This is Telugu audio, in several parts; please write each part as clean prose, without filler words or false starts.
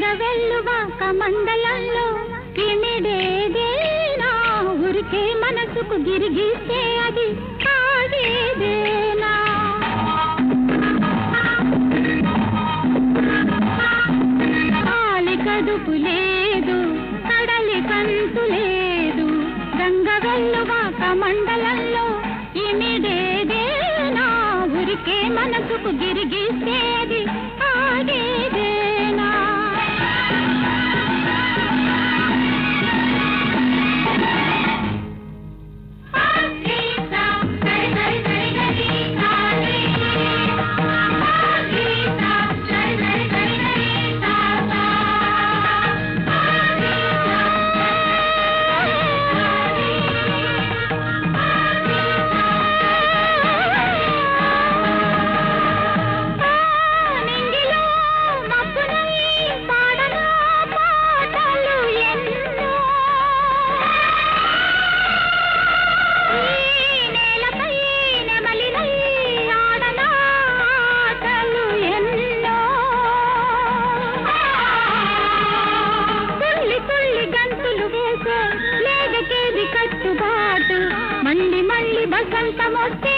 గంగవెల్లువాక మండలంలో ఇమిడేదేనా ఊరికే మనసుకు గిరిగిస్తే అది ఆగేదేనా కాలి కడుపు లేదు కడలి కంతు లేదు గంగవెల్లువాక మండలంలో ఇమిడేదేనా ఊరికే మనసుకు గిరిగిస్తే అది ఆగేదేనా మళ్ళీ మళ్ళీ బసంతమొస్తే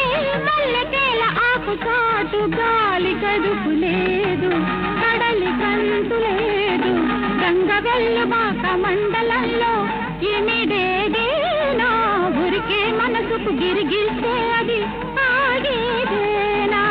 మల్లెకేల ఆకు చాటు గాలి కడుపు లేదు కడలి కంతు లేదు గంగవెల్లువాక మండలంలో ఇమిడేదేనా ఊరికే మనసుకు గిరిగిస్తే అది ఆగేదేనా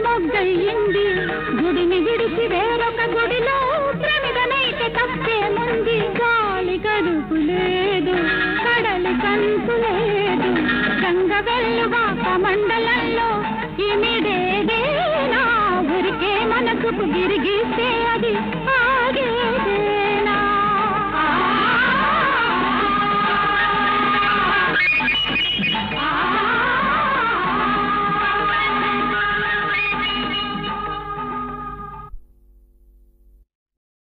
మొగ్గయింది గుడిని విడిచి వేరొక గుడిలో ప్రమిదనైతే తప్పేముంది గాలి గడుపు లేదు కడలి కంతు లేదు గంగవెల్లువాక మండలంలో ఇమిడేదేనా ఊరికే మనసుకు గిరిగిస్తే అది ఆగే